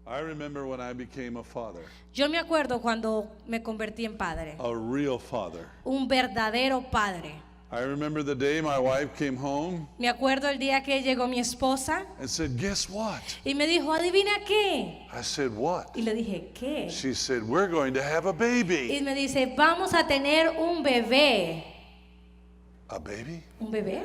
I remember when I became a father. Yo me acuerdo cuando me convertí en padre. A real father. Un verdadero padre. I remember the day my wife came home. Me acuerdo el día que llegó mi esposa. And said, "Guess what?" Y me dijo, ¿adivina qué? I said, "What?" Y le dije, ¿qué? She said, "We're going to have a baby." Y me dice, vamos a tener un bebé. A baby? ¿Un bebé?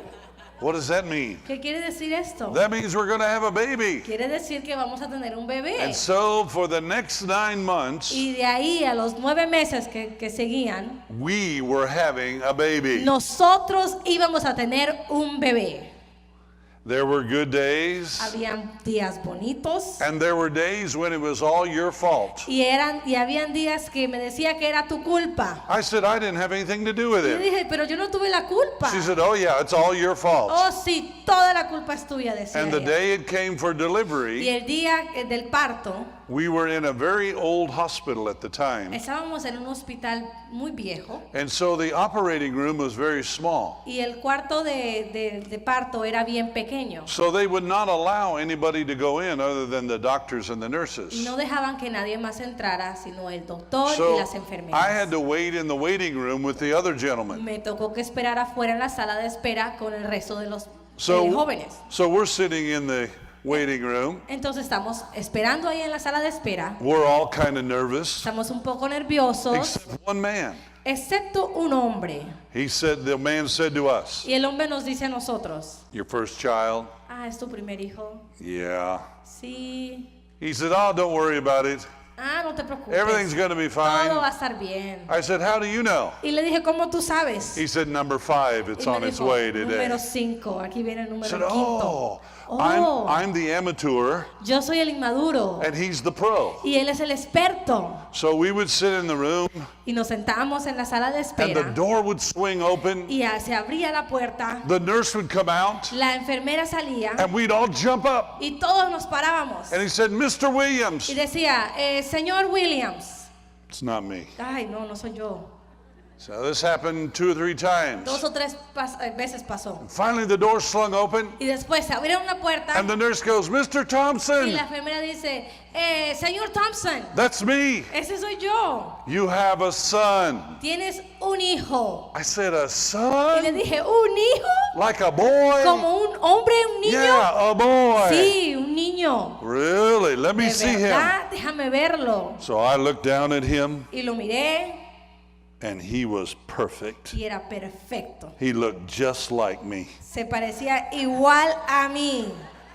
What does that mean? ¿Qué quiere decir esto? That means we're going to have a baby. Quiere decir que vamos a tener un bebé. And so for the next 9 months, Y de ahí a los 9 meses que seguían, we were having a baby. nosotros íbamos a tener un bebé. There were good days, Habían días bonitos and there were days when it was all your fault. y habían días que me decía que era tu culpa. I said, I didn't have anything to do with Y yo it. dije, pero yo no tuve la culpa. She said, "Oh yeah, it's all your fault." Oh, sí, toda la culpa es tuya, decía And the ella. day it came for Y delivery, el día del parto, we were in a very old hospital at the time. estábamos en un hospital muy viejo And so the operating room was very small. y el cuarto de parto era bien pequeño. So they would not allow anybody to go in other than the doctors and the Y nurses. no dejaban que nadie más entrara, sino el doctor y So las I enfermeras. had to wait in the waiting room with the other gentlemen. Me tocó que esperar afuera en la sala de espera con el resto de los So, jóvenes. so we're sitting in the waiting room. Entonces estamos esperando ahí en la sala de espera. We're all kind of nervous, Estamos un poco nerviosos, except one man. excepto un hombre. The man said to us, Y el hombre nos dice a nosotros, "Your first child?" ah, ¿es tu primer hijo? Yeah. Sí. He said, "Oh, don't worry about it. Ah, no te preocupes. Everything's going to be Todo fine." va a estar bien. I said, "How do you know?" Y le dije, ¿cómo tú sabes? He said, "Number 5, it's Y me on its dijo, way today." número 5, aquí viene el I número said, quinto. "Oh, Oh. I'm the amateur Yo soy el inmaduro and he's the pro." y él es el experto. So we would sit in the room Y nos sentábamos en la sala de and the espera door would swing open. y se abría la puerta, The nurse would come out la enfermera salía and we'd all jump up. y todos nos parábamos. And he said, "Mr. Williams." Y decía, señor Williams. It's not me. Ay, no, no soy yo. So this happened 2 or 3 times. 2 o 3 veces pasó. Finally, the door slung open Y después se abrieron la puerta and the nurse goes, "Mr. y Thompson, la enfermera dice, señor Thompson, that's me. ese soy yo. You have a son." Tienes un hijo. I said, "A Y le son? dije, ¿un hijo? Like a boy?" ¿Como un hombre, un niño? Yeah, a boy. Sí, un niño. Really? Let me De see him. verdad, déjame verlo. So I looked down at him Y lo miré and he was perfect. y era perfecto. He looked just like me. Se parecía igual a mí.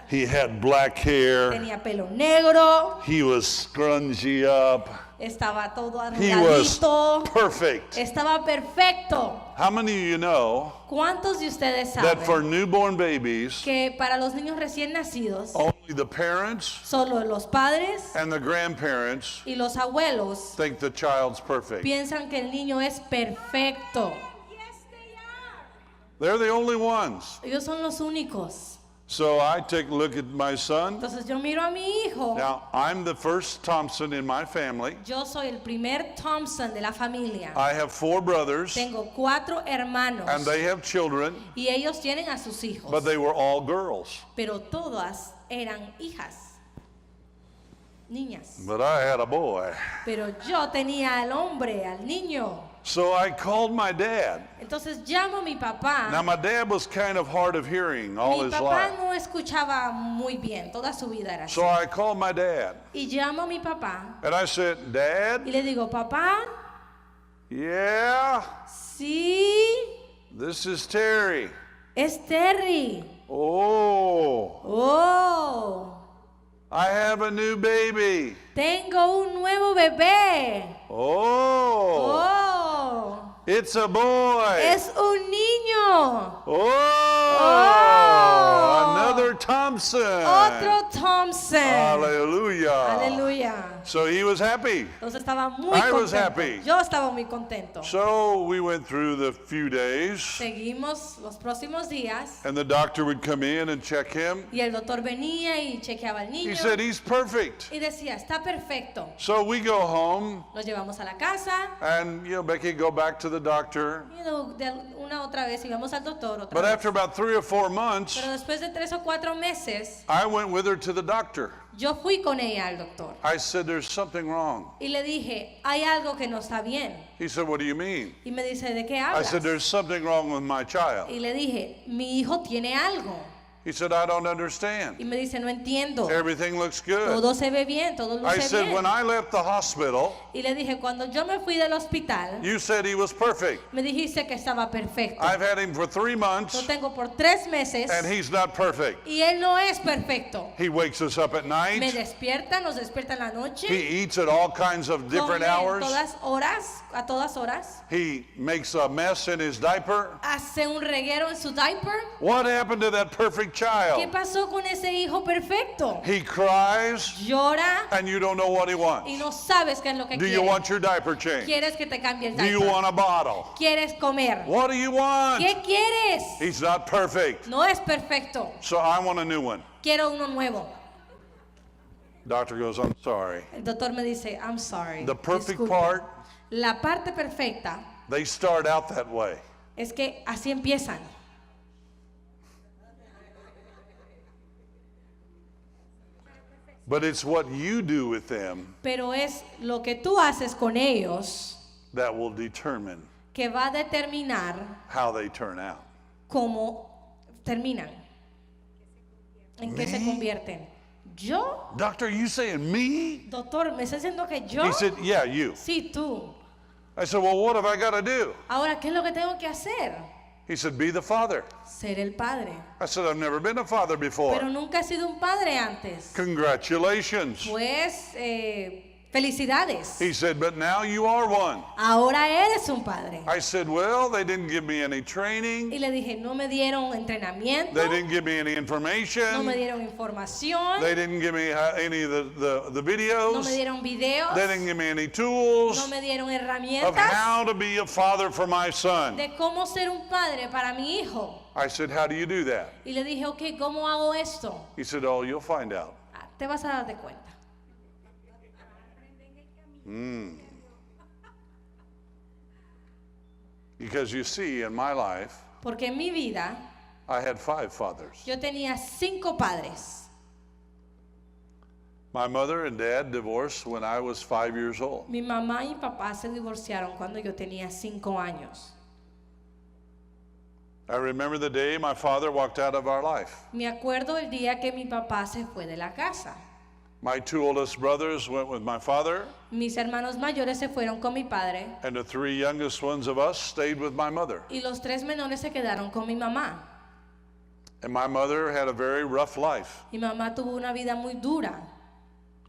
He had black hair. Tenía pelo negro, He was scrungy up. estaba todo He was arrugadito, perfect. estaba perfecto. How many of you know ¿Cuántos de ustedes that for saben newborn babies, que para los niños recién nacidos, only the parents solo los padres and the grandparents y los abuelos think the child's perfect? piensan que el niño es perfecto? They're the only ones. Ellos son los únicos. So I take a look at my son. Entonces yo miro a mi hijo. Now, I'm the first Thompson in my family. Yo soy el primer Thompson de la familia. I have 4 brothers, Tengo 4 hermanos and they have children, y ellos tienen a sus hijos, but they were all girls. pero todas eran hijas, niñas. But I had a boy. Pero yo tenía al hombre, al niño. So I called my dad. Entonces llamo a mi papá. Now, my dad was kind of hard of hearing all Mi his papá life. no escuchaba muy bien, toda su vida era así. So I called my dad, Y llamo a mi papá and I said, y "Dad, le digo, papá, yeah, sí, this is Terry. es Terry. Oh, Oh, I have a new baby. tengo un nuevo bebé. Oh, Oh, it's a boy. es un niño. Oh, another Thompson. Otro Thompson. Hallelujah. Aleluya. So he was happy. Entonces estaba muy I was contento. happy. Yo estaba muy contento. So we went through the few days, Seguimos los próximos días and the doctor would come in and check him. y el doctor venía y chequeaba al He niño said, "He's perfect." y decía, está perfecto. So we go home, Lo llevamos a la casa and Becky go back to the doctor. y de una otra vez, íbamos al doctor otra But vez. after about 3 or 4 months, Pero después de 3 o 4 meses, I went with her to the doctor. yo fui con ella al doctor. I said, there's something wrong. Y le dije, hay algo que no está bien. He said, what do you mean? Y me dice, ¿de qué I hablas? said, there's something wrong with my child. Y le dije, mi hijo tiene algo. He said, I don't Y understand. me dice, no entiendo. Everything looks good. Todo se ve bien, todo I luce said, bien. when I left the hospital, Y le dije, cuando yo me fui del hospital, you said he was perfect. me dijiste que estaba perfecto. I've had him for 3 Lo months, tengo por 3 meses and he's not perfect. y él no es perfecto. He wakes us up at Me night. despierta, nos despierta en la noche. He eats at all kinds of different Come hours. a todas horas. He makes a mess in his diaper. Hace un reguero en su diaper. What happened to that perfect ¿Qué child? pasó con ese hijo perfecto? He cries, Llora and you don't know what he y wants. no sabes qué es lo que Do you quiere. want your diaper changed? Quieres que te cambie el Do you diaper. want a bottle? Quieres comer. What do you want? ¿Qué quieres? He's not perfect. No es perfecto. So I want a new one. Quiero uno nuevo. Doctor goes, I'm sorry. El doctor me dice, I'm sorry. The perfect disculpe. part, La parte perfecta they start out that way. es que así empiezan. But it's what you do with them Pero es lo que tú haces con ellos that will determine que va a determinar how they turn out. cómo terminan. ¿En qué se Me? convierten? ¿Yo? Doctor, you saying me? Doctor, ¿me está diciendo que yo? He said, yeah, you. Sí, tú. I said, well, what have I got to do? Ahora, ¿qué es lo que tengo que hacer? He said, be the father. Ser el padre. I said, I've never been a father before. Pero nunca he sido un padre antes. Congratulations. Pues, felicidades. He said, but now you are one. Ahora eres un padre. I said, well, they didn't give me any training. Y le dije, no me dieron entrenamiento, They didn't give me any no me information. dieron información, They didn't give me any of the no videos. me dieron videos, They didn't give me any no tools me dieron of herramientas how to be a father for my son. de cómo ser un padre para mi hijo. I said, how do you do that? Y le dije, ok, ¿cómo hago esto? He said, oh, you'll find out. Ah, te vas a dar de cuenta. Because you see, in my life, Porque en mi vida I had 5 fathers. yo tenía 5 padres. My mother and dad divorced when I was 5 years old. Mi mamá y mi papá se divorciaron cuando yo tenía 5 años. I remember the day my father walked out of our life. Me acuerdo el día que mi papá se fue de la casa. My 2 oldest brothers went with my father, Mis hermanos mayores se fueron con mi padre and the 3 youngest ones of us stayed with my mother. y los 3 menores se quedaron con mi mamá. And my mother had a very rough life. Mi mamá tuvo una vida muy dura.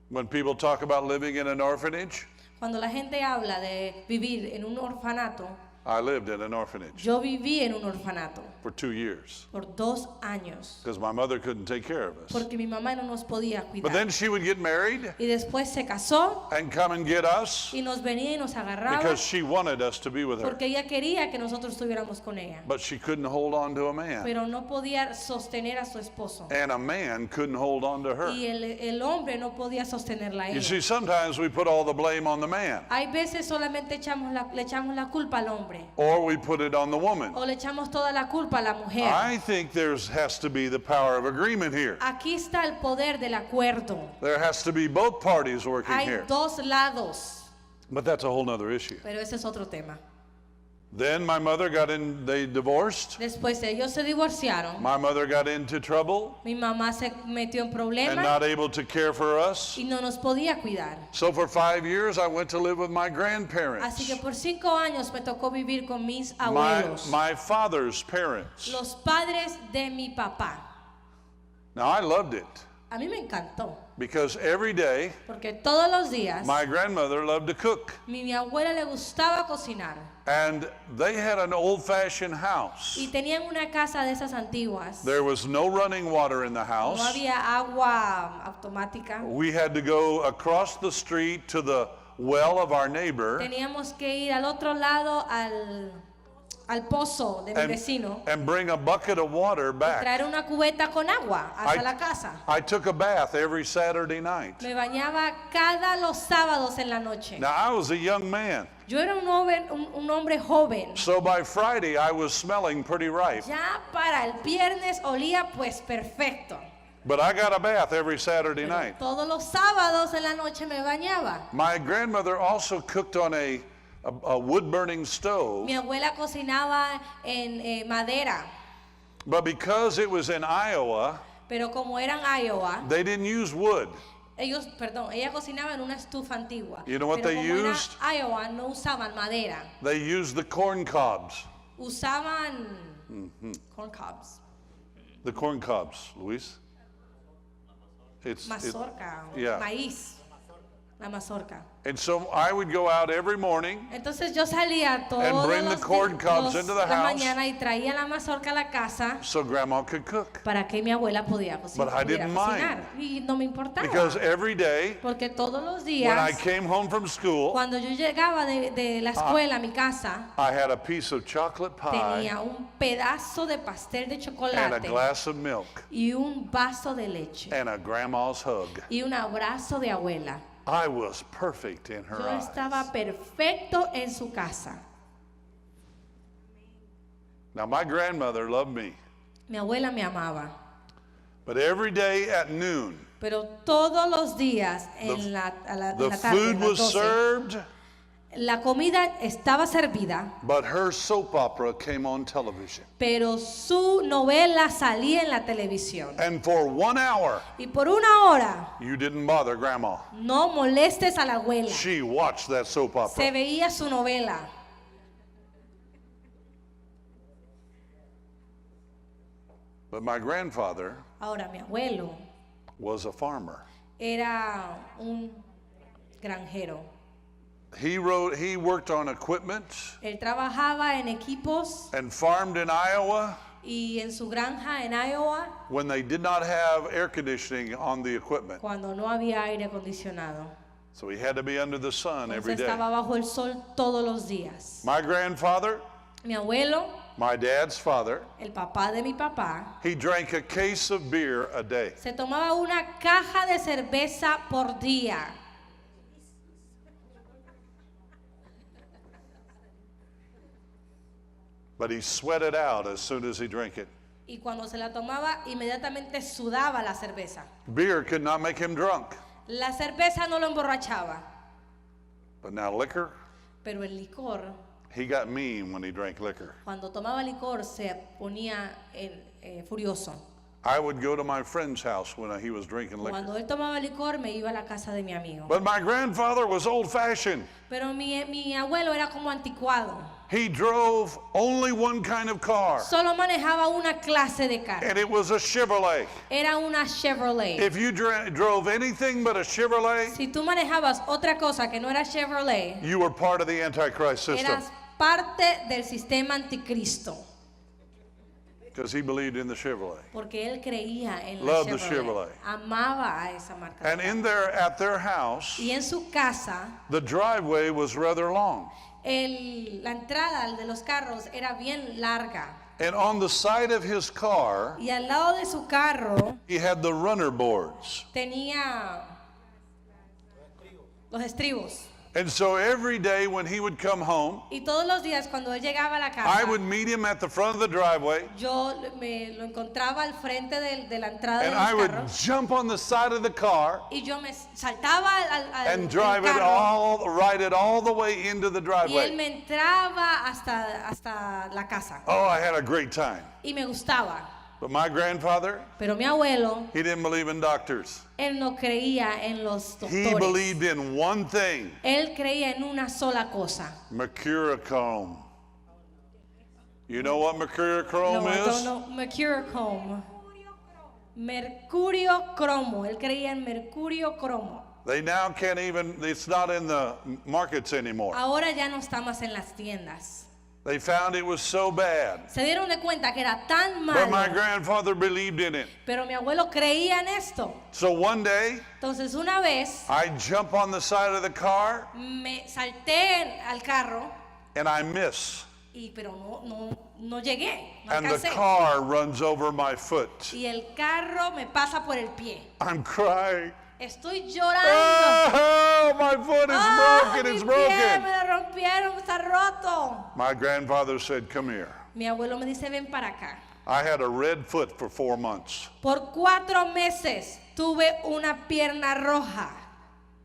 When people talk about living in an orphanage, Cuando la gente habla de vivir en un orfanato, I lived in an orphanage yo viví en un orfanato for 2 years por 2 años because my mother couldn't take care of us. porque mi mamá no nos podía But cuidar. then she would get married Y después se casó and come and get us y nos venía y nos agarraba because she wanted us to be with her. porque ella quería que nosotros estuviéramos con ella. But she couldn't hold on to a man. Pero no podía sostener a su esposo. And a man couldn't hold on to her. Y el hombre no podía sostenerla a You ella. see, sometimes we put all the blame on the man, Hay veces solamente le echamos la culpa al hombre or we put it on the woman. o le echamos toda la culpa a la mujer. I think there has to be the power of agreement here. Aquí está el poder del acuerdo. There has to be both parties working Hay here. 2 lados, But that's a whole nother issue. pero ese es otro tema. Then my mother they divorced. Después ellos se divorciaron. My mother got into trouble Mi mamá se metió en and problemas not able to care for us. y no nos podía cuidar. So for 5 years, I went to live with my Así grandparents, que por 5 años me tocó vivir con mis my, abuelos, my father's parents. los padres de mi papá. Now, I loved it A mí me encantó, because every day, porque todos los días my grandmother loved to cook. mi abuela le gustaba cocinar And they had an old-fashioned house. y tenían una casa de esas antiguas. There was no running water in the No house. había agua automática. We had to go across the street to the well of our neighbor, Teníamos que ir al otro lado al pozo de mi vecino and bring a bucket of water y back. traer una cubeta con agua hasta la casa. I took a bath every Saturday night. Me bañaba cada los sábados en la noche. Now, I was a young man, Yo era un hombre joven. so by Friday I was smelling pretty ripe. Ya para el viernes olía pues perfecto. But I got a bath every Saturday night. Todos los sábados en la noche me bañaba. My grandmother also cooked on a wood-burning stove, Mi abuela cocinaba en madera, but because it was in Iowa, pero como eran Iowa, they didn't use wood. ella cocinaba en una estufa antigua. You know what Pero they como era used? Iowa, no usaban madera. They used the corn cobs. Usaban corn cobs, The corn cobs, Luis. mazorca, yeah. maíz, la mazorca. And so I would go out every morning Entonces yo salía todos And bring the corn cobs into the la house. mañana y traía la mazorca a la casa so Grandma could cook. para que mi abuela pudiera But I pudiera didn't cocinar. Y no me importaba. Because every day Porque todos los when I días, came home from school, cuando yo llegaba de la escuela a mi casa, I had a piece of chocolate pie tenía un pedazo de pastel de and a chocolate glass of milk y un vaso de leche and a grandma's hug. y un abrazo de abuela. I was perfect in her Yo eyes. estaba perfecto en su casa. Now my grandmother loved me, Mi abuela me amaba. but every day at noon, Pero todos los días The- en la the tarde, food en las was 12, served, la comida estaba servida, but her soap opera came on television. pero su novela salía en la televisión. And for 1 hour, Y por una hora, you didn't bother Grandma. no molestes a la abuela. She watched that soap Se opera. veía su novela. But my grandfather Ahora, mi abuelo was a farmer. era un granjero. He worked on equipment Él trabajaba en equipos and farmed in Iowa y en su granja en Iowa when they did not have air conditioning on the equipment. cuando no había aire acondicionado. So he had to be under the sun every Entonces day. estaba bajo el sol todos los días. My grandfather, Mi abuelo, my dad's father, el papá de mi papá, he drank a case of beer a day. se tomaba una caja de cerveza por día. But he sweated out as soon as he drank it. Y cuando se la tomaba, inmediatamente sudaba la cerveza. Beer could not make him drunk. La cerveza no lo emborrachaba, But now liquor, pero el licor, he got mean when he drank liquor. cuando tomaba licor, se ponía furioso. I would go to my friend's house when he was drinking liquor. Cuando él tomaba licor, me iba a la casa de mi amigo. But my grandfather was old-fashioned. Pero mi abuelo era como anticuado. He drove only one kind of car, Solo manejaba una clase de carro. and it was a Chevrolet. Era una Chevrolet. If you drove anything but a Chevrolet, Si tú manejabas otra cosa que no era Chevrolet, you were part of the Antichrist system, eras parte del sistema anticristo. because he believed in the Chevrolet. Porque él creía en Loved la the Chevrolet. Chevrolet. Amaba a esa marca. de And carro. in there, at their house, Y en su casa, the driveway was rather long. la entrada de los carros era bien larga. And on the side of his car, Y al lado de su carro he had the runner boards. tenía los estribos. And so every day when he would come home, Y todos los días cuando él llegaba a la I casa, would meet him at the front of the driveway, yo me lo encontraba al frente de la entrada de and I los would carros. jump on the side of the car Y yo me saltaba al and drive it ride it all the way into the y él driveway. me entraba hasta la casa. Oh, I had a great time. Y me gustaba. But my grandfather, Pero mi abuelo, he didn't believe in doctors. él no creía en los He doctores. believed in one thing, Él creía en una sola cosa. mercurochrome. You know what mercurochrome No, I don't is? know. Mercurochrome. Mercurio cromo. Él creía en mercurio cromo. They now can't even, it's not in the markets anymore. Ahora ya no está más en las tiendas. They found it was so bad. Se dieron de cuenta que era tan But my malo. grandfather believed in it. Pero mi abuelo creía en esto. So one day, Entonces una vez I jump on the side of the car me salté al carro and I miss. pero no llegué, no And the alcancé. car runs over my foot. Y el carro me pasa por el pie. I'm crying. Estoy llorando. Oh, my foot is broken, mi it's pie broken. me lo rompieron, está roto. My grandfather said, come here. Mi abuelo me dice, ven para acá. I had a red foot for 4 months. Por 4 meses tuve una pierna roja.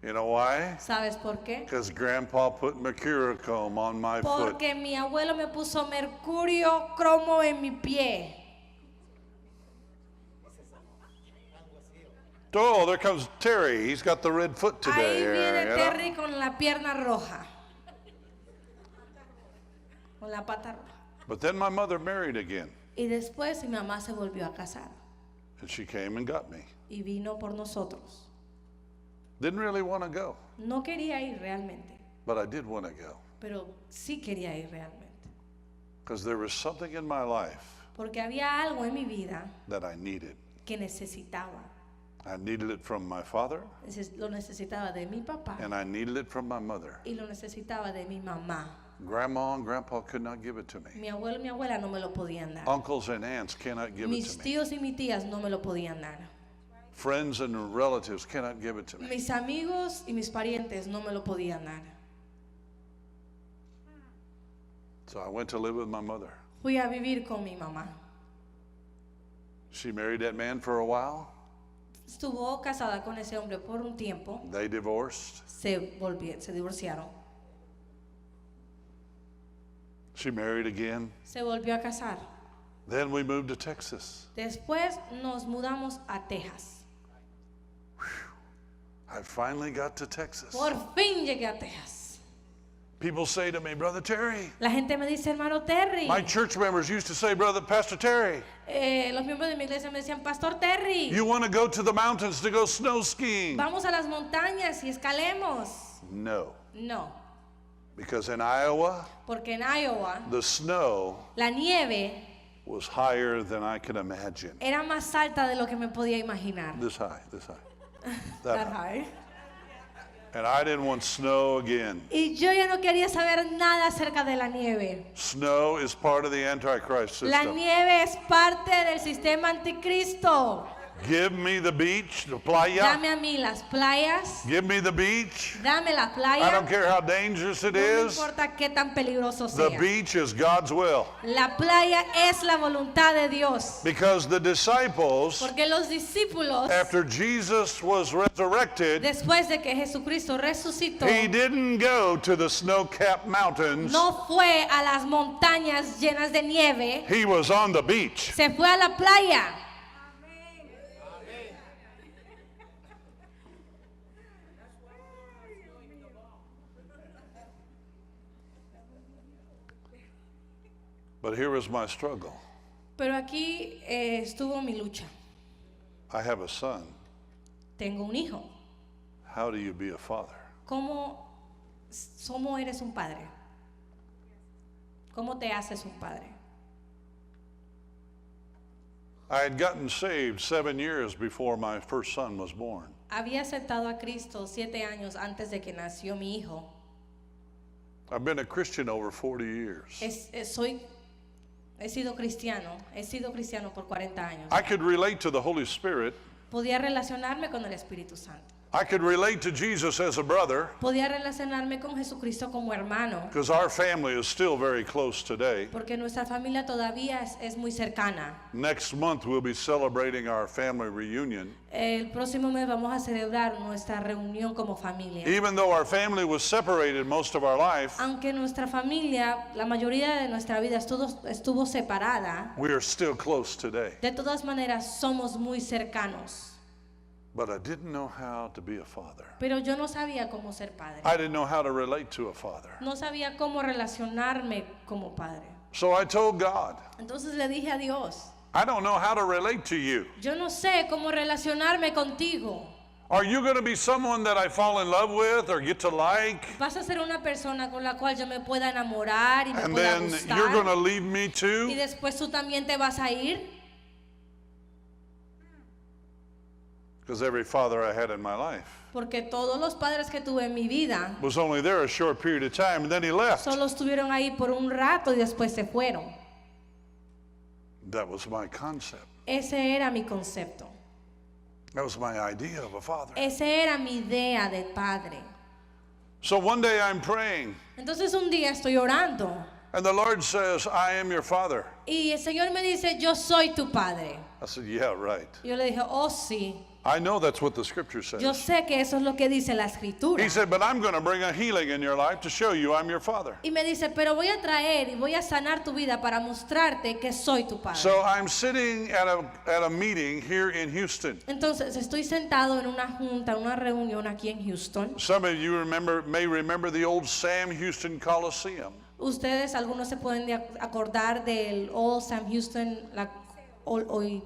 You know why? ¿Sabes por qué? Because Grandpa put mercurochrome on my foot. Porque mi abuelo me puso mercurio cromo en mi pie. Oh, there comes Terry. He's got the red foot Ahí today. viene you know? Terry con la pierna roja. Con la pata roja. But then my mother married again, Y después mi mamá se volvió a casar and she came and got me. y vino por nosotros. Didn't really want to go, No quería ir realmente, but I did want to go. pero sí quería ir realmente. Because there was something in my life Porque había algo en mi vida that I needed. que necesitaba. I needed it from my father, Lo necesitaba de mi papá and I needed it from my mother. y lo necesitaba de mi mamá. Grandma and Grandpa could not give it to me. Mi abuelo y mi abuela no me lo podían dar. Uncles and aunts cannot give it Mis to me. tíos y mis tías no me lo podían dar. Friends and relatives cannot give it to me. Mis amigos y mis parientes no me lo podían dar. So I went to live with my mother. Fui a vivir con mi mamá. She married that man for a while. Estuvo casada con ese hombre por un tiempo. They divorced. Se divorciaron. She married again. Se volvió a casar. Then we moved to Texas. Después nos mudamos a Texas. I finally got to Texas. Por fin llegué a Texas. People say to me, Brother Terry, La gente me dice, hermano Terry. my church members used to say, Pastor Terry, Los miembros de mi iglesia me decían, Pastor Terry, you want to go to the mountains to go snow skiing? vamos a las montañas y escalemos. No, No, because in Iowa, porque en Iowa the snow la nieve was higher than I could imagine. era más alta de lo que me podía imaginar. This high, that That high. high. And I didn't want snow again. Y yo ya no quería saber nada acerca de la nieve. Snow is part of the Antichrist La system. nieve es parte del sistema anticristo. Give me the beach, the playa. Dame a mí las playas, Give me the beach. dame la I don't playa. care how dangerous it No me is. importa qué tan peligroso The sea. beach is God's will. La playa es la voluntad de Dios. Because the disciples, Porque los discípulos, after Jesus was resurrected, después de que Jesucristo resucitó, he didn't go to the snow-capped mountains. no fue a las montañas llenas de nieve, He was on the beach. se fue a la playa. But here was my struggle. Pero aquí estuvo mi lucha. I have a son. Tengo un hijo. How do you be a father? ¿Cómo eres un padre? ¿Cómo te haces un padre? I had gotten saved 7 years before my first son was born. Había aceptado a Cristo 7 años antes de que nació mi hijo. I've been a Christian over 40 years. He sido cristiano por 40 años. I could relate to the Holy Spirit. Podía relacionarme con el Espíritu Santo. I could relate to Jesus as a brother, Podía relacionarme con Jesucristo como hermano, because our family is still very close today. porque nuestra familia todavía es muy cercana. Next month we'll be celebrating our family reunion. El próximo mes vamos a celebrar nuestra reunión como familia. Even though our family was separated most of our life, Aunque nuestra familia, la mayoría de nuestra vida estuvo separada, we are still close today. de todas maneras somos muy cercanos. But I didn't know how to be a father. Pero yo no sabía cómo ser padre. I didn't know how to relate to a father. No sabía cómo relacionarme como padre. So I told God, Entonces le dije a Dios, I don't know how to relate to you. yo no sé cómo relacionarme contigo. Are you going to be someone that I fall in love with or get to like? Vas a ser una persona con la cual yo me pueda enamorar y me And pueda then you're going to gustar. leave me Y too? después tú también te vas a ir. Because every father I had in my life Porque todos los padres que tuve en mi vida was only there a short period of time, and then he left. solo estuvieron ahí por un rato y después se fueron. That was my concept. Ese era mi concepto. That was my idea of a father. Esa era mi idea del padre. So one day I'm praying, Entonces un día estoy orando and the Lord says, I am your father. y el Señor me dice, yo soy tu padre. I said, yeah, right. Y yo le dije, oh sí, I know that's what the scripture yo says. sé que eso es lo que dice la escritura. He said, but I'm going to bring a healing in your life to show you I'm your father. Y me dice, pero voy a traer y voy a sanar tu vida para mostrarte que soy tu padre. So I'm sitting at a meeting here in Houston. Entonces estoy sentado en una junta, una reunión aquí en Houston. Some of you may remember the old Sam Houston Coliseum. Ustedes, algunos se pueden acordar del Old Sam Houston, hoy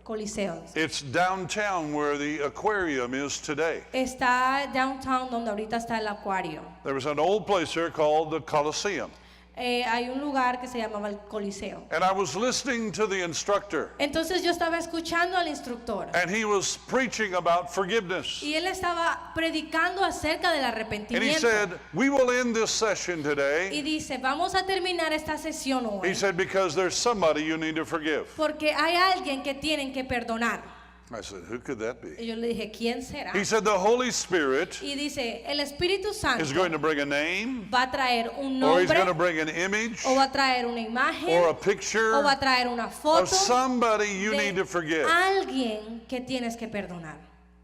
Coliseo. It's downtown where the aquarium is today. Está downtown donde ahorita está el acuario. There was an old place there called the Coliseum. Hay un lugar que se llamaba el Coliseo. And I was listening to the instructor, Entonces yo estaba escuchando al instructor and he was preaching about forgiveness. y él estaba predicando acerca del And he arrepentimiento. said, we will end this session Y today. dice, vamos a terminar esta sesión He hoy said, because there's somebody you need to forgive. porque hay alguien que tienen que perdonar. I said, who could that be? Y yo le dije, ¿quién será? He said, the Holy Spirit Y dice, el Espíritu Santo is going to bring a name, va a traer un or he's going to nombre, bring an image, o va a traer una imagen, or a o picture va a traer una of foto somebody you need de to forgive. alguien que tienes que perdonar.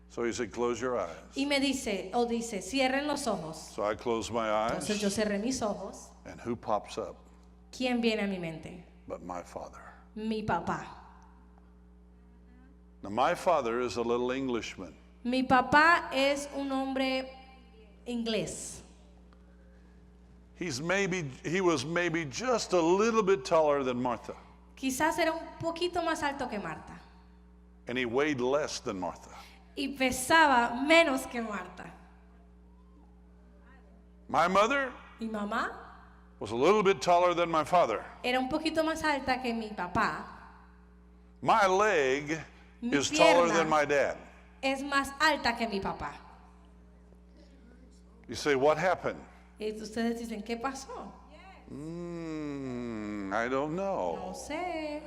So he said, close your eyes. Y me dice, cierren los ojos. So I closed my Entonces yo eyes, cerré mis ojos. and who pops up ¿Quién viene a mi mente? but my father? Mi papá. Now, my father is a little Englishman. Mi papá es un hombre inglés. He was maybe just a little bit taller than Martha, Quizás era un poquito más alto que Marta. and he weighed less than Martha. Y pesaba menos que Marta. My mother Mi mamá was a little bit taller than my father. era un poquito más alta que mi papá. My leg Mi is taller pierna than my dad. es más alta que mi papá. You say, what happened? Y ustedes dicen, ¿qué pasó? I don't know. No sé.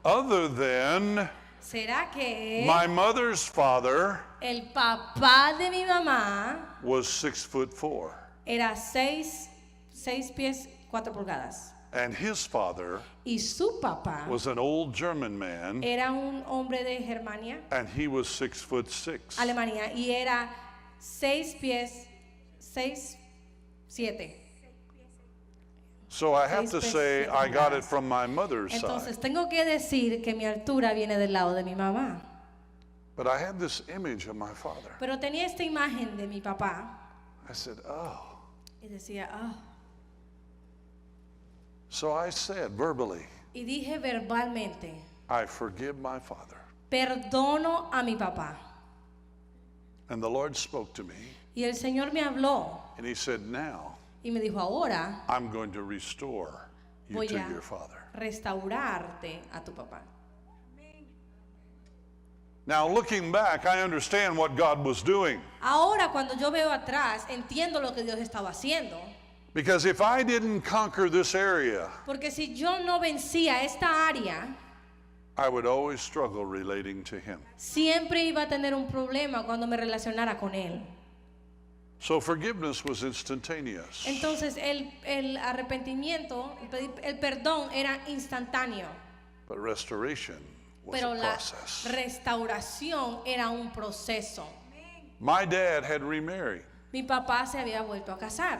Other than ¿Será que my mother's father el papá de mi mamá was 6'4", era 6 pies 4 pulgadas? and his father Y su papá was an old German man, era un hombre de Germania, and he was 6'6". Alemania, y era 6 pies 7. So I have to 6 say pies, I got it 7 from my mother's Entonces side. tengo que decir que mi altura viene del lado de mi mamá. But I had this image of my father. Pero tenía esta imagen de mi papá I said, oh. y decía, ah. So I said verbally, Y dije verbalmente, I forgive my father. perdono a mi papá. And the Lord spoke to me, Y el Señor me habló and he said, now y me dijo, ahora I'm going to restore you voy to a your father. restaurarte a tu papá. Now, looking back, I understand what God was doing. Ahora cuando yo veo atrás, entiendo lo que Dios estaba haciendo. Because if I didn't conquer this area, Porque si yo no vencía esta área, I would always struggle relating to him. siempre iba a tener un problema cuando me relacionara con Él. So forgiveness was instantaneous. Entonces el arrepentimiento, el perdón era instantáneo, But restoration was pero a la process. restauración era un proceso. My dad had remarried. Mi papá se había vuelto a casar.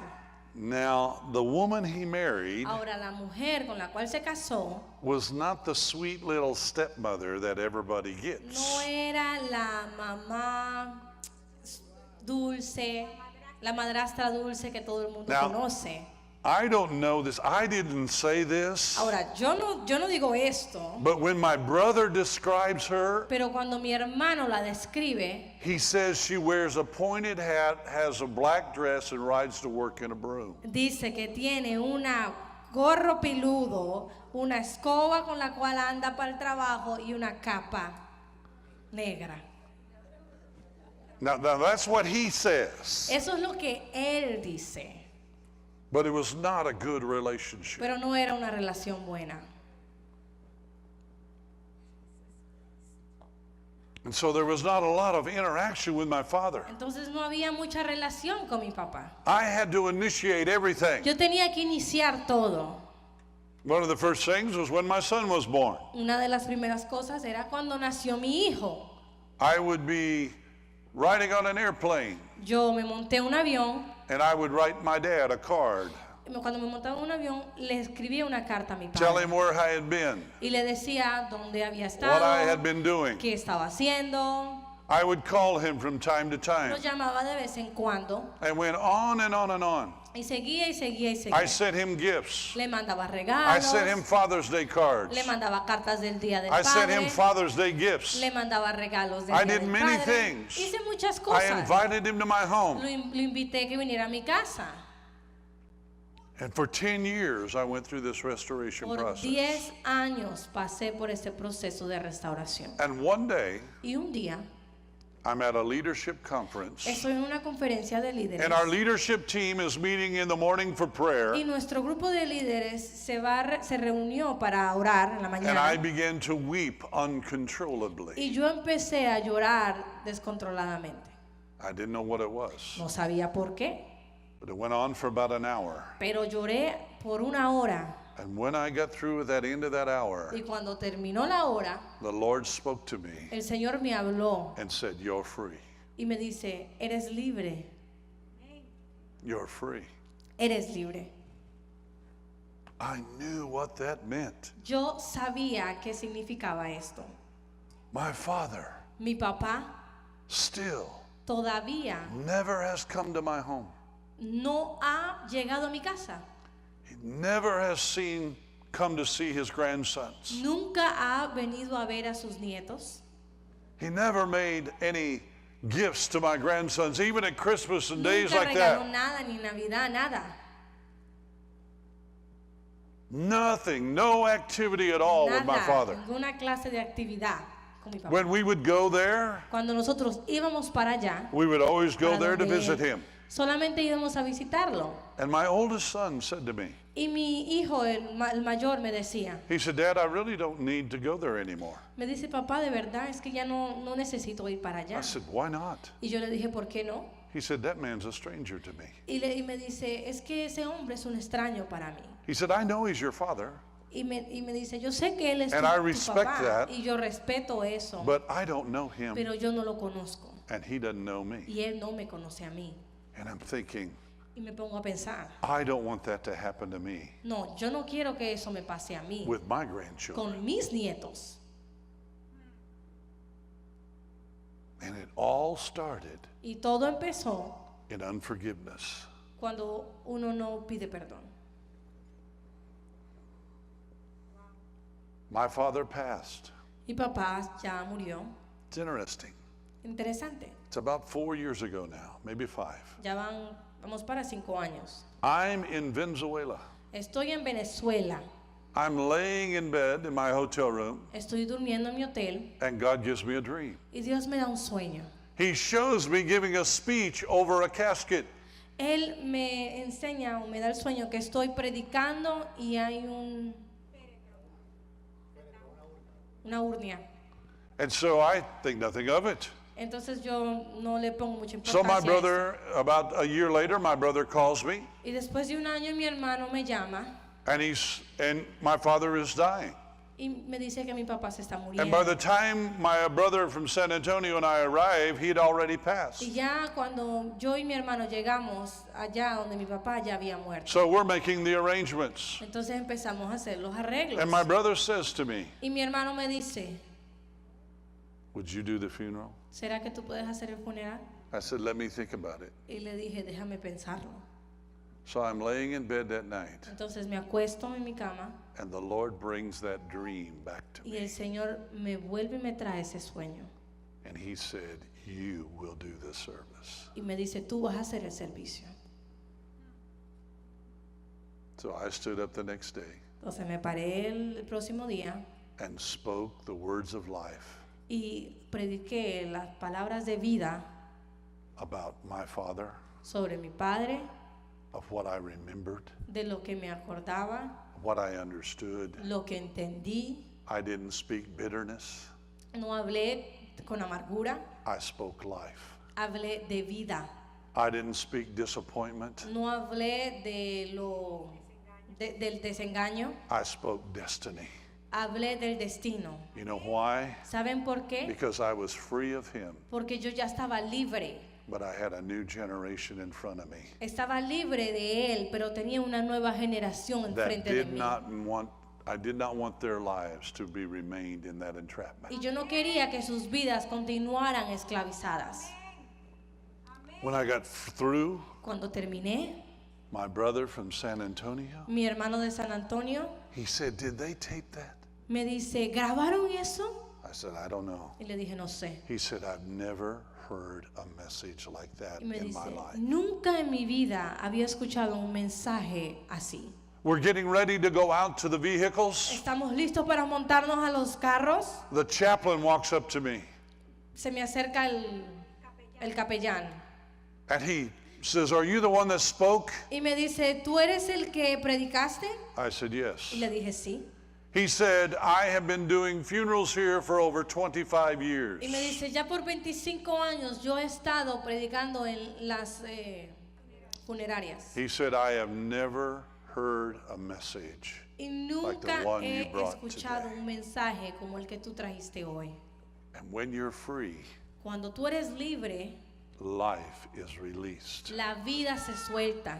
Now, the woman he married Ahora la mujer con la cual se casó was not the sweet little stepmother that everybody gets. no era la mamá dulce, la madrastra dulce que todo el mundo Now, conoce. I don't know this. I didn't say this. Ahora, yo no digo esto, But when my brother describes her, pero cuando mi hermano la describe, he says she wears a pointed hat, has a black dress, and rides to work in a broom. dice que tiene una gorro peludo, una escoba con la cual anda para el trabajo y una capa negra. Now that's what he says. Eso es lo que él dice, But it was not a good relationship. pero no era una relación buena. And so there was not a lot of interaction with my father. Entonces no había mucha relación con mi papá. I had to initiate everything. Yo tenía que iniciar todo. One of the first things was when my son was born. Una de las primeras cosas era cuando nació mi hijo. I would be riding on an airplane Yo me monté en un avión. and I would write my dad a card, Cuando me montaba en un avión, le escribía una carta a mi tell padre him where I had been, y le decía dónde había what I had estado, been doing. qué estaba haciendo. I would call him from time to time. Lo llamaba de vez en cuando And went on and on and on. y seguía y seguía y I seguía. sent him gifts. Le mandaba I sent him regalos, Father's Day cards. le mandaba cartas del Día del I sent him Padre, Father's Day gifts. le mandaba regalos del I Día did del many Padre. things. Hice muchas I cosas. invited him to my home. Lo invité que viniera a mi casa. And for 10 years, I went through this restoration Por process. 10 años pasé por este proceso de restauración. And one day, Y un día I'm at a leadership conference. estoy en una conferencia de líderes. And our leadership team is meeting in the morning for prayer. Y nuestro grupo de líderes se reunió para orar en la And I mañana. began to weep uncontrollably. Y yo empecé a llorar descontroladamente. I didn't know what it was. No sabía por qué, But it went on for about an hour. pero lloré por una hora. And when I got through at that end of that hour, Y cuando terminó la hora, the Lord spoke to me el Señor me habló and said, "You're free. y me dice, eres libre, You're free." eres libre. I knew what that meant. Yo sabía qué significaba esto. My father Mi papá still todavía never has come to my home. no ha llegado a mi casa. He never has come to see his grandsons. Nunca ha venido a ver a sus nietos. He never made any gifts to my grandsons, even at Christmas and days Nunca like regaló that. nada, ni Navidad, nada. Nothing, no activity at all with my Nada, father. ninguna clase de actividad con mi papá. When we would go there, Cuando nosotros íbamos para allá, we would always go para there to donde visit él, him. solamente íbamos a visitarlo. And my oldest son said to me, Y mi hijo, el mayor, me decía, he said, "Dad, I really don't need to go there anymore." me dice, papá, de verdad, es que ya no necesito ir para allá. I said, "Why not?" Y yo le dije, ¿por qué no? He said, "That man's a stranger to me." Y me dice, es que ese hombre es un extraño para mí. He said, "I know he's your father, Y me dice, yo sé que él es And I tu respect papá, that. y yo respeto eso, but I don't know him, pero yo no lo conozco. and he doesn't know me." Y él no me conoce a mí. And I'm thinking, Y me pongo a pensar, I don't want that to happen to me no, yo no quiero que eso me pase a mí, with my grandchildren. con mis nietos. And it all started Y todo empezó in unforgiveness. cuando uno no pide perdón. My father passed. Mi papá ya murió. It's interesting. Interesante. It's about 4 years ago now, maybe 5. Vamos para 5 años. I'm in Venezuela. Estoy en Venezuela. I'm laying in bed in my hotel room, Estoy durmiendo en mi hotel and God gives me a dream. y Dios me da un sueño. He shows me giving a speech over a casket. Él me enseña o me da el sueño que estoy predicando y hay una urnia. And so I think nothing of it. Entonces yo no le pongo mucha So my importancia a eso. brother, about a year later, my brother calls me, Y después de un año mi hermano me llama and my father is dying. y me dice que mi papá se está And by muriendo. the time my brother from San Antonio and I arrived, he'd already passed. Y ya cuando yo y mi hermano llegamos allá donde mi papá ya había muerto, So we're making the arrangements. entonces empezamos a hacer los arreglos. And my brother says to me, Y mi hermano me dice, "Would you do the funeral?" ¿será que tú puedes hacer el funeral? I said, "Let me think about it." Y le dije, déjame pensarlo. So I'm laying in bed that night, Entonces me acuesto en mi cama and the Lord brings that dream back to y me. el Señor me vuelve y me trae ese sueño. And he said, "You will do the service." Y me dice, tú vas a hacer el servicio. So I stood up the next day Entonces me paré el próximo día and spoke the words of life y prediqué las palabras de vida about my father, sobre mi padre, of what I remembered, de lo que me acordaba, what I understood. lo que entendí. I didn't speak bitterness. No hablé con amargura, I spoke life. hablé de vida. I didn't speak disappointment. No hablé del desengaño, I spoke destiny. hablé del destino. You know why? ¿Saben por qué? Because I was free of him, Porque yo ya estaba libre. but I had a new generation in front of me Estaba libre de él, pero tenía una nueva generación that enfrente de did mí. not want, I did not want their lives to be remained in that entrapment. Y yo no quería que sus vidas continuaran esclavizadas. When I got through, Cuando terminé, my brother from San Antonio, mi hermano de San Antonio he said, "Did they tape that?" me dice, ¿grabaron eso? I said, "I don't know." Y le dije, no sé. He said, "I've never heard a message like that Y me in dice, my life." nunca en mi vida había escuchado un mensaje así. We're getting ready to go out to the vehicles. Estamos listos para montarnos a los carros. The chaplain walks up to me Se me acerca el capellán and he says, "Are you the one that spoke?" y me dice, ¿tú eres el que predicaste? I said, "Yes." Y le dije, sí. He said, "I have been doing funerals here for over 25 years." Y me dice, ya por 25 años yo he estado predicando en las funerarias. He said, "I have never heard a message." Y nunca one he you brought escuchado today. un mensaje como el que tú trajiste hoy. And when you're free, Cuando tú eres libre, life is released. la vida se suelta.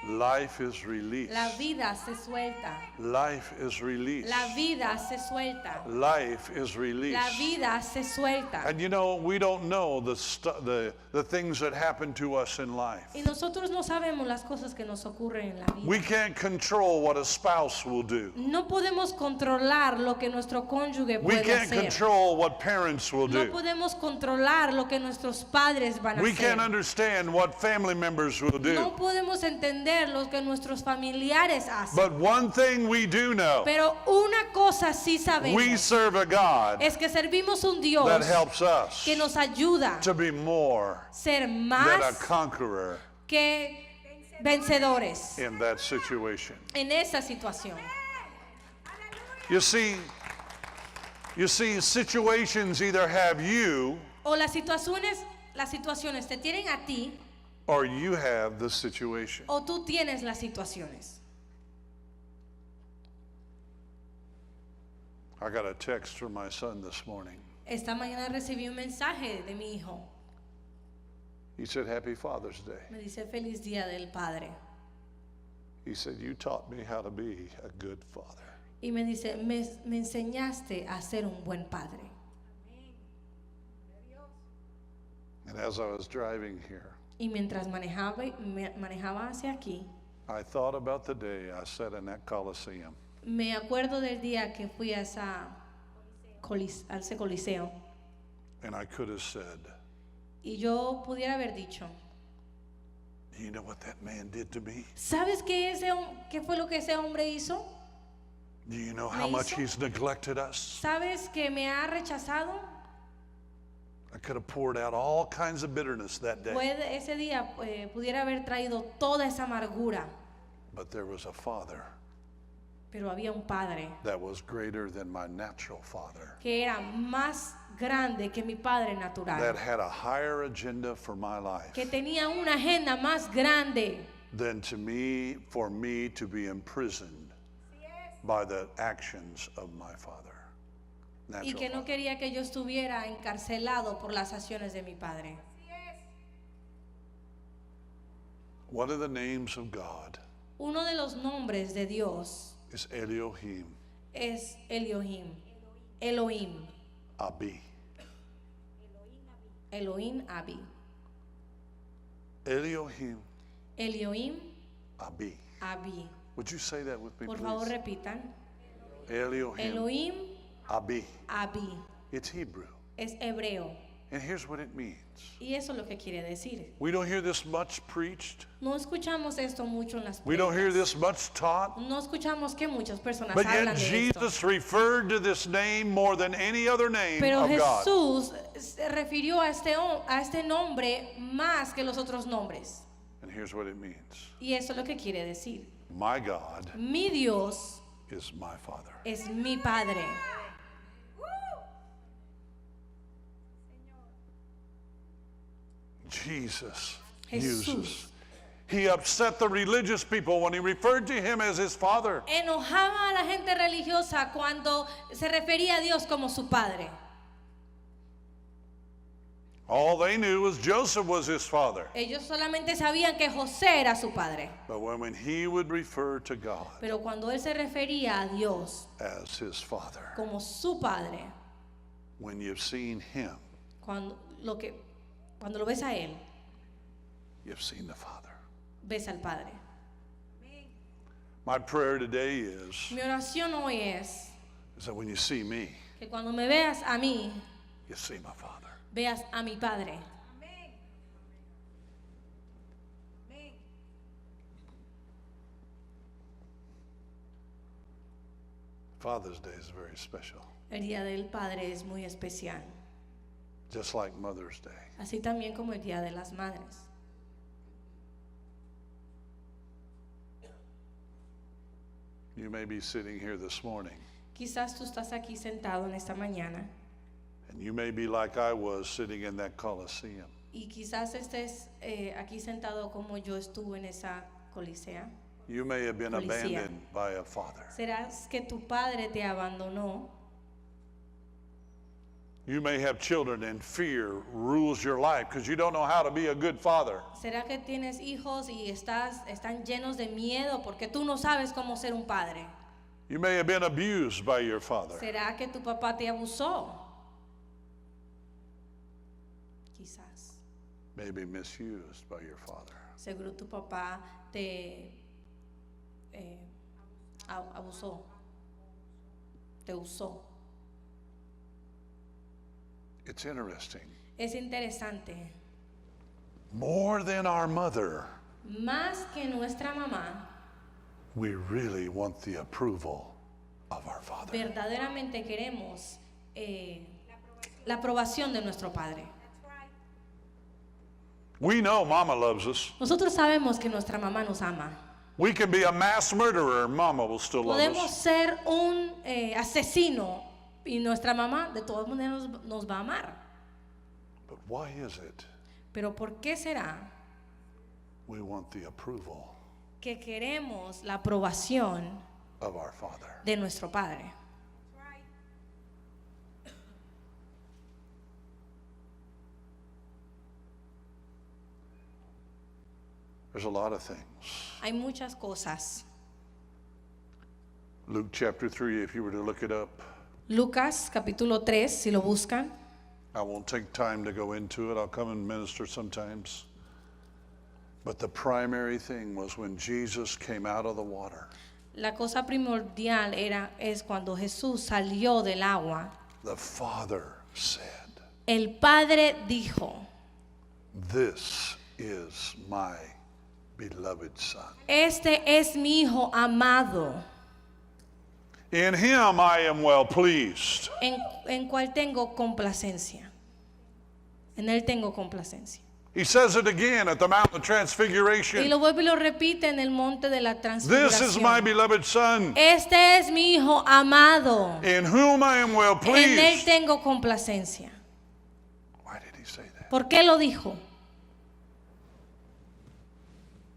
Life is released. La vida se suelta. Life is released. La vida se suelta. Life is released. La vida se suelta. And you know, we don't know the things that happen to us in life. Y nosotros no sabemos las cosas que nos ocurren en la vida. We can't control what a spouse will do. No podemos controlar lo que nuestro cónyuge We puede can't hacer. control what parents will No do. podemos controlar lo que nuestros padres van a We hacer. can't understand what family members will do. No podemos entender lo que nuestros familiares hacen. But one thing we do know, Pero una cosa sí we sabemos serve a God es que servimos un Dios that helps us que nos ayuda to be more a ser than a más conqueror que vencedores in that situation. en esa situación. You see, situations either have you O las situaciones te tienen a ti or you have the situation. o tú tienes las situaciones. I got a text from my son this morning. Esta mañana recibí un mensaje de mi hijo. He said, "Happy Father's Day." Me dice feliz día del padre. He said, "You taught me how to be a good father." Y me dice, me enseñaste a ser un buen padre. And as I was driving here, Y mientras manejaba hacia aquí, I thought about the day I sat in that Coliseum me acuerdo del día que fui a ese coliseo. and I could have said, Y yo pudiera haber dicho, "You know what that man did to me? ¿sabes qué fue lo que ese hombre hizo? Do you know how ¿Me much hizo? he's neglected us?" ¿Sabes que me ha rechazado? I could have poured out all kinds of bitterness that day. Ese día pudiera haber traído toda esa amargura, But there was a father pero había un padre that was greater than my natural father, que era más grande que mi padre that natural, had a higher agenda for my life que tenía una agenda más grande than for me to be imprisoned by the actions of my father. y Natural que no father. quería que yo estuviera encarcelado por las acciones de mi padre. One of the names of God Uno de los nombres de Dios is Elohim, es Elohim, Elohim, Abi. Elohim Abi, Elohim, Elohim Abi. Abi. Would you say that with me, Por favor, please? repitan. Elohim, Elohim Abi. Abi It's Hebrew. es hebreo And here's what it means. Y eso es lo que quiere decir. We don't hear this much preached. No escuchamos esto mucho en las We don't hear prédicas. this much taught. No escuchamos que muchas personas But hablan yet de esto. Jesus referred to this name more than any other name Pero of God. Jesús se refirió a este nombre más que los otros nombres. And here's what it means. Y eso es lo que quiere decir. My God Mi Dios is my Father. es mi Padre. Jesus Jesús. uses. He upset the religious people when he referred to him as his Father. Enojaba a la gente religiosa cuando se refería a Dios como su Padre. All they knew was Joseph was his father. Ellos solamente sabían que José era su padre. But when he would refer to God Pero cuando él se refería a Dios as his Father, como su Padre, when you've seen him, cuando lo ves a él, you've seen the Father. ves al Padre. My prayer today is Mi oración hoy es that when you see me, que cuando me veas a mí, you see my Father. veas a mi Padre. Father's Day is very special, El Día del Padre es muy especial, just like Mother's Day. así también como el Día de las Madres. You may be sitting here this morning, Quizás tú estás aquí sentado en esta mañana and you may be like I was sitting in that Coliseum. y quizás estés aquí sentado como yo estuve en esa colisea. You may have been Policía. abandoned by a father. ¿Serás que tu padre te abandonó? You may have children and fear rules your life because you don't know how to be a good father. ¿Será que tienes hijos y están llenos de miedo porque tú no sabes cómo ser un padre? You may have been abused by your father. ¿Será que tu papá te abusó? Quizás. Maybe misused by your father. Seguro tu papá te abusó, te usó. It's interesting. Es interesante. More than our mother, Más que nuestra mamá, we really want the approval of our father. verdaderamente queremos la aprobación de nuestro padre. We know mama loves us. Nosotros sabemos que nuestra mamá nos ama. We can be a mass murderer, mama will still love Podemos us. ser un asesino y nuestra mamá de todas maneras nos va a amar. But why is it Pero ¿por qué será we want the approval que queremos la aprobación of our father? de nuestro padre? There's a lot of things. Hay muchas cosas. Luke chapter 3, if you were to look it up, Lucas capítulo 3, si lo buscan. I won't take time to go into it. I'll come and minister sometimes. But the primary thing was when Jesus came out of the water, La cosa primordial es cuando Jesús salió del agua. the Father said, El Padre dijo, "This is my beloved Son. este es mi hijo amado, In him I am well pleased." en cual tengo complacencia. En él tengo complacencia. He says it again at the Mount of Y Transfiguration. lo vuelve y lo repite en el monte de la "This is my transfiguración. beloved Son, Este es mi hijo amado. in whom I am well En él pleased." tengo complacencia. Why did he say that? ¿Por qué lo dijo?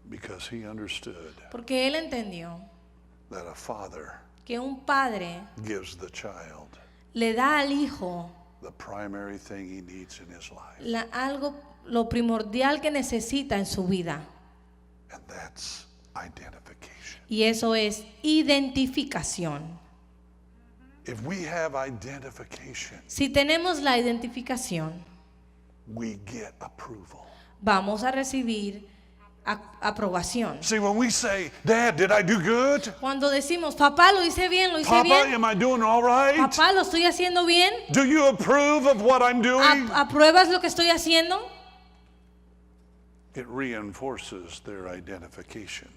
Because he understood Porque él entendió that a father que un padre gives the child le da al hijo the primary thing he needs in his life, lo primordial que necesita en su vida. and that's identification. Y eso es identificación. If we have identification, Si tenemos la identificación, we get approval. vamos a recibir aprobación. See, when we say, Dad, did I do good? Cuando decimos, papá, lo hice bien, lo hice Papa, bien. am I doing all right? Papá, lo estoy haciendo bien. Do you approve of what I'm doing? ¿Apruebas lo que estoy haciendo? It reinforces their identification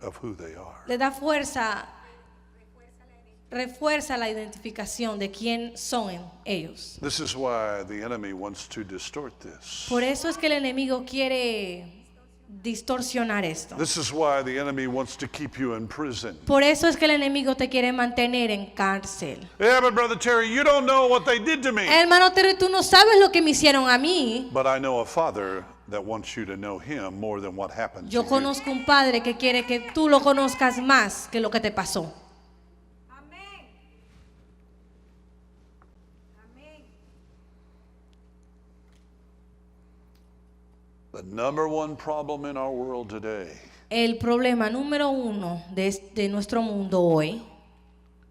of who they are. Le da fuerza, refuerza la identificación de quién son ellos. This is why the enemy wants to distort this. Por eso es que el enemigo quiere distorsionar esto. This is why the enemy wants to keep you in prison. Por eso es que el enemigo te quiere mantener en cárcel. Yeah, but Brother Terry, you don't know what they did to me. Hermano Terry, tú no sabes lo que me hicieron a mí. But I know a father that wants you to know him more than what happened to Yo you. conozco un padre que quiere que tú lo conozcas más que lo que te pasó. Amén. Amén. The number one problem in our world today, El problema número uno de nuestro mundo hoy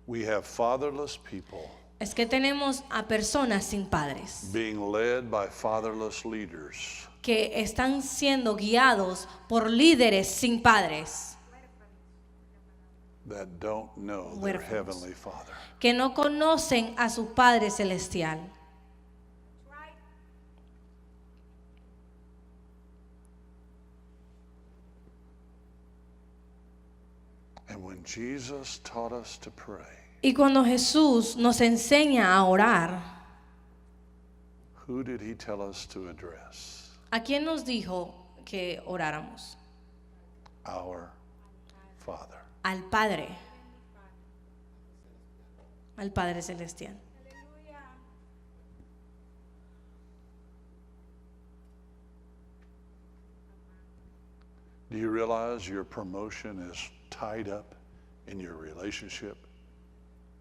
we have fatherless people es que tenemos a personas sin padres being led by fatherless leaders. que están siendo guiados por líderes sin padres, That don't know their Huérfanos. heavenly Father. que no conocen a su Padre Celestial. Right. And when Jesus taught us to pray, Y cuando Jesús nos enseña a orar, who did he tell us to address? ¿a quién nos dijo que oráramos? Our Father. Al Padre. Al Padre Celestial. Aleluya. Do you realize your promotion is tied up in your relationship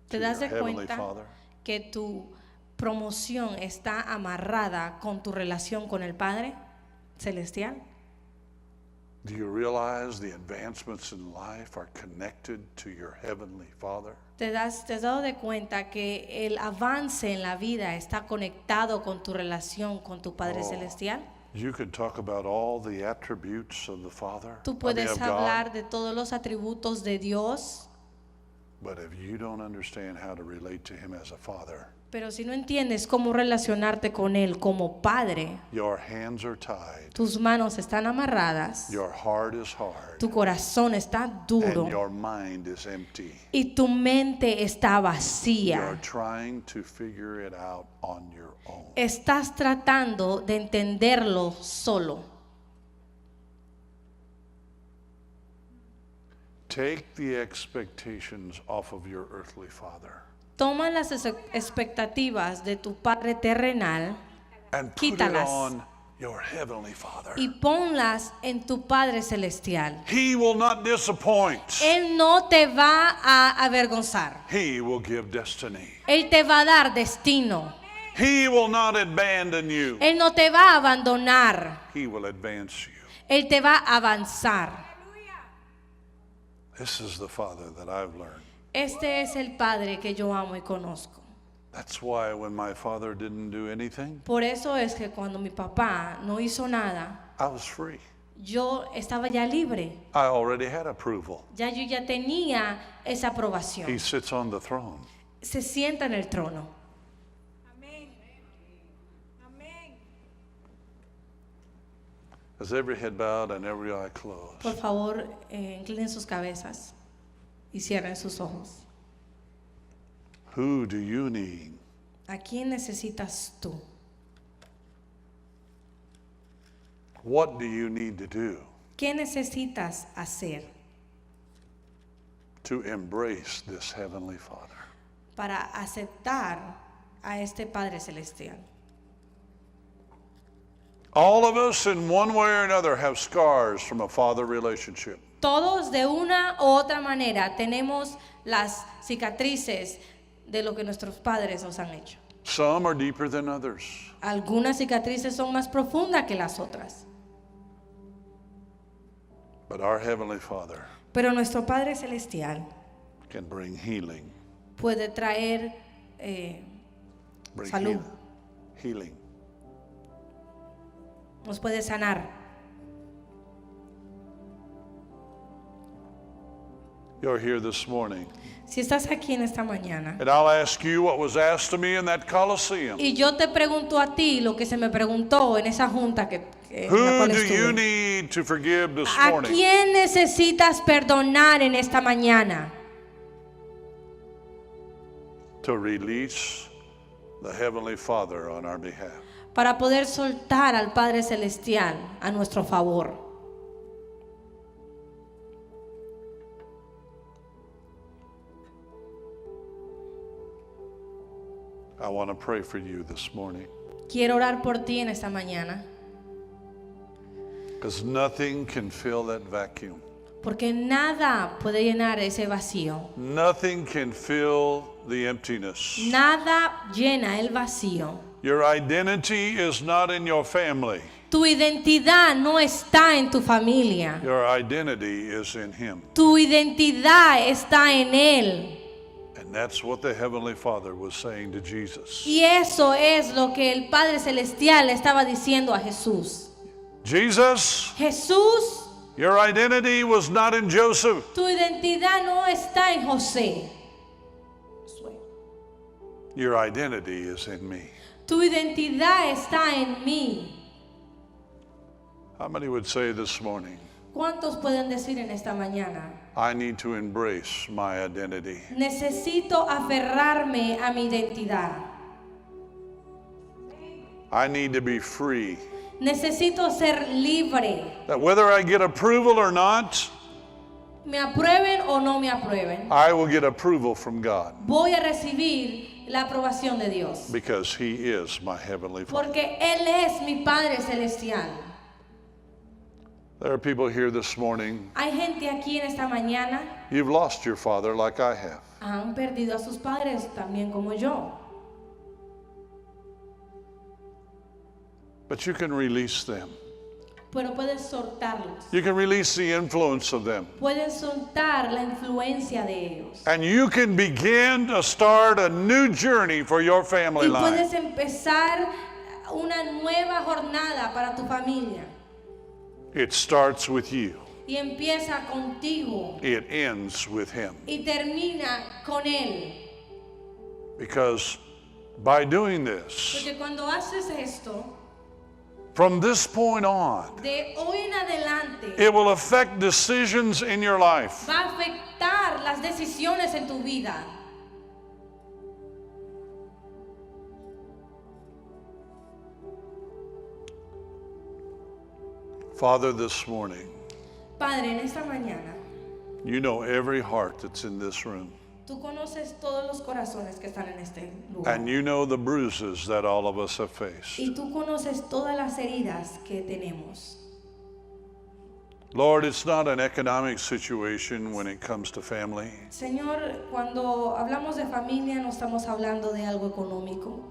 ¿Te to das your de heavenly cuenta Father? que tu promoción está amarrada con tu relación con el Padre Celestial? Do you realize the advancements in life are connected to your heavenly Father? ¿Te has dado de cuenta que el avance en la vida está conectado con tu relación con tu Padre Oh. Celestial? You could talk about all the attributes of the Father, Tú I mean, puedes of God, hablar de todos los atributos de Dios, but if you don't understand how to relate to Him as a Father, pero si no entiendes cómo relacionarte con Él como Padre, your hands are tied, tus manos están amarradas, your heart is hard, tu corazón está and duro your mind is empty. y tu mente está You're vacía. trying to figure it out on your own. Estás tratando de entenderlo solo. Take the expectations off of your earthly father Toma las expectativas de tu Padre terrenal and put Quítalas. it on your heavenly Father. y ponlas en tu Padre celestial. He will not disappoint. Él no te va a avergonzar. He will give destiny. Él te va a dar destino. He will not abandon you. Él no te va a abandonar. He will advance you. Él te va a avanzar. This is the Father that I've learned. Este es el Padre que yo amo y conozco. That's why when my father didn't do anything, Por eso es que cuando mi papá no hizo nada, I was free. yo estaba ya libre. I already had approval. Ya yo ya tenía esa He aprobación. sits on the throne. Se sienta en el trono. Amén. Amén. As every head bowed and every eye closed. Por favor, inclinen sus cabezas y cierren sus ojos. Who do you need ¿A quién necesitas tú? What do you need to do ¿Qué necesitas hacer to embrace this Heavenly Father? para aceptar a este Padre Celestial? All of us, in one way or another, have scars from a father relationship. Todos de una u otra manera tenemos las cicatrices de lo que nuestros padres nos han hecho. Some are deeper than others. Algunas cicatrices son más profundas que las otras. But our Heavenly Father Pero nuestro Padre Celestial can bring healing. puede traer Bring Salud. healing. nos puede sanar. you're here this morning, Si estás aquí en esta mañana and I'll ask you what was asked of me in that Coliseum. y yo te pregunto a ti lo que se me preguntó en esa junta en la Who cual do you estuve. need to forgive this ¿A morning? quién necesitas perdonar en esta mañana? To release the Heavenly Father on our behalf. Para poder soltar al Padre Celestial a nuestro favor. I want to pray for you this morning, Quiero orar por ti en esta mañana, because nothing can fill that vacuum. porque nada puede llenar ese vacío. Nothing can fill the emptiness. Nada llena el vacío. Your identity is not in your family. Tu identidad no está en tu familia. Your identity is in Him. Tu identidad está en Él. And that's what the Heavenly Father was saying to Jesus. Y eso es lo que el Padre Celestial le estaba diciendo a Jesús. Jesus, Jesús, your identity was not in Joseph. tu identidad no está en José. Your identity is in me. Tu identidad está en mí. How many would say this morning, ¿Cuántos pueden decir en esta mañana? I need to embrace my identity? Necesito aferrarme a mi identidad. I need to be free. Necesito ser libre. That whether I get approval or not, Me aprueben o no me aprueben, I will get approval from God, voy a recibir la aprobación de Dios. because He is my Heavenly Father. Porque Él es mi Padre Celestial. There are people here this morning, Hay gente aquí en esta mañana, you've lost your father like I have. han perdido a sus padres también como yo. But you can release them. Pero puedes soltarlos. You can release the influence of them. Puedes soltar la influencia de ellos. And you can begin to start a new journey for your family Y life. puedes empezar una nueva jornada para tu familia. It starts with you. Y empieza contigo. It ends with Him. Y termina con Él. Because by doing this, Porque cuando haces esto, from this point on, de hoy en adelante, it will affect decisions in your life. va a afectar las decisiones en tu vida. Father, this morning, Padre, en esta mañana, you know every heart that's in this room. tú conoces todos los corazones que están en este lugar. And you know the bruises that all of us have faced. Y tú conoces todas las heridas que tenemos. Lord, it's not an economic situation when it comes to family. Señor, cuando hablamos de familia no estamos hablando de algo económico.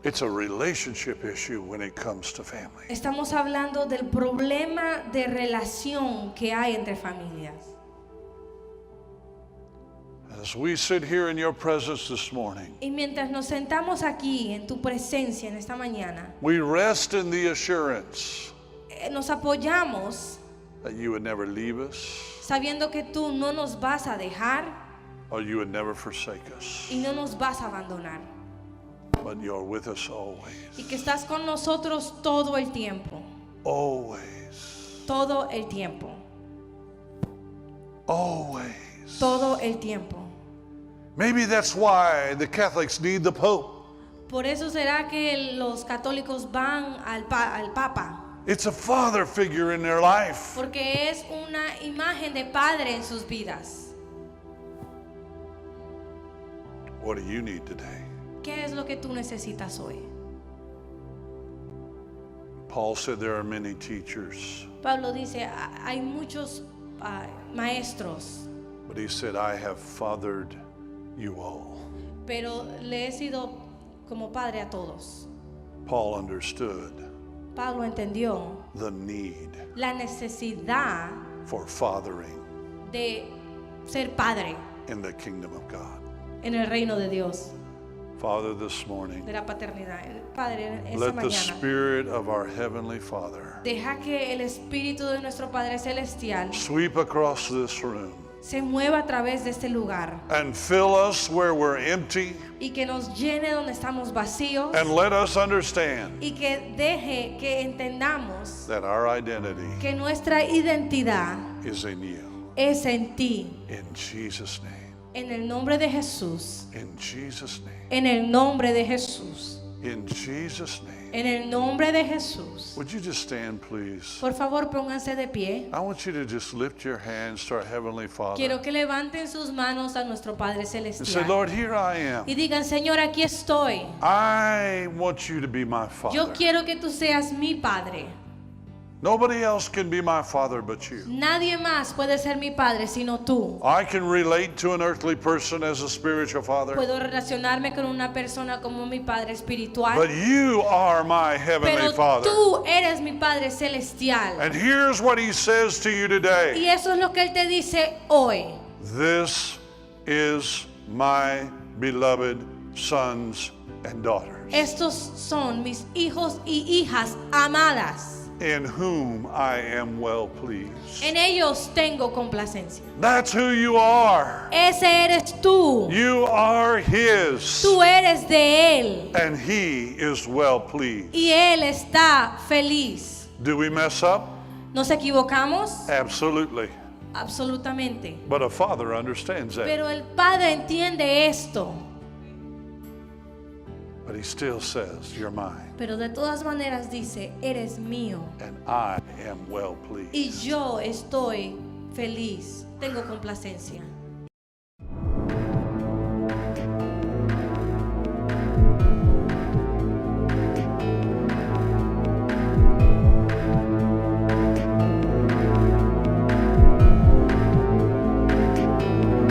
It's a relationship issue when it comes to family. Estamos hablando del problema de relación que hay entre familias. As we sit here in your presence this morning, Y mientras nos sentamos aquí en tu presencia en esta mañana, we rest in the assurance nos apoyamos that you would never leave us sabiendo que tú no nos vas a dejar or you would never forsake us, y no nos vas a abandonar. but you're with us always. Y que estás con nosotros todo el tiempo. Always. Todo el tiempo. Always. Todo el tiempo. Maybe that's why the Catholics need the Pope. Por eso será que los católicos van al Papa. It's a father figure in their life. Porque es una imagen de padre en sus vidas. What do you need today? ¿Qué es lo que tú necesitas hoy? Paul said there are many teachers, Pablo dice, hay muchos maestros, but he said, I have fathered you all. pero le he sido como padre a todos. Paul understood Pablo entendió the need la necesidad for fathering de ser padre in the kingdom of God. en el reino de Dios. Father, this morning, de la paternidad. Padre, esta let the mañana, Spirit of our Heavenly Father deja que el Espíritu de nuestro Padre Celestial sweep across this room se mueva a través de este lugar and fill us where we're empty, y que nos llene donde estamos vacíos and let us understand y que deje que entendamos that our identity que nuestra identidad is in you. es en ti. In Jesus' name. En el nombre de Jesús. In Jesus' name. En el nombre de Jesús. In Jesus' name. En el nombre de Jesús. Would you just stand, please? Por favor, pónganse de pie. I want you to just lift your hands to our Heavenly Father Quiero que levanten sus manos a nuestro Padre and say, Celestial. Lord, here I am. Y digan, Señor, aquí estoy. I want you to be my Yo Father. quiero que tú seas mi Padre. Nobody else can be my Father but you. Nadie más puede ser mi Padre sino tú. I can relate to an earthly person as a spiritual father, Puedo relacionarme con una persona como mi Padre espiritual. but you are my Heavenly Pero Father. tú eres mi Padre Celestial. And here's what He says to you today. Y eso es lo que Él te dice hoy. This is my beloved sons and daughters, Estos son mis hijos y hijas amadas. in whom I am well pleased. En ellos tengo complacencia. That's who you are. Ese eres tú. You are His, Tú eres de Él. and He is well pleased. Y Él está feliz. Do we mess up? ¿Nos equivocamos? Absolutely. Absolutamente. But a father understands that. Pero el Padre entiende esto. But He still says, you're mine, Pero de todas maneras dice, eres mío. and I am well pleased. Y yo estoy feliz. Tengo complacencia.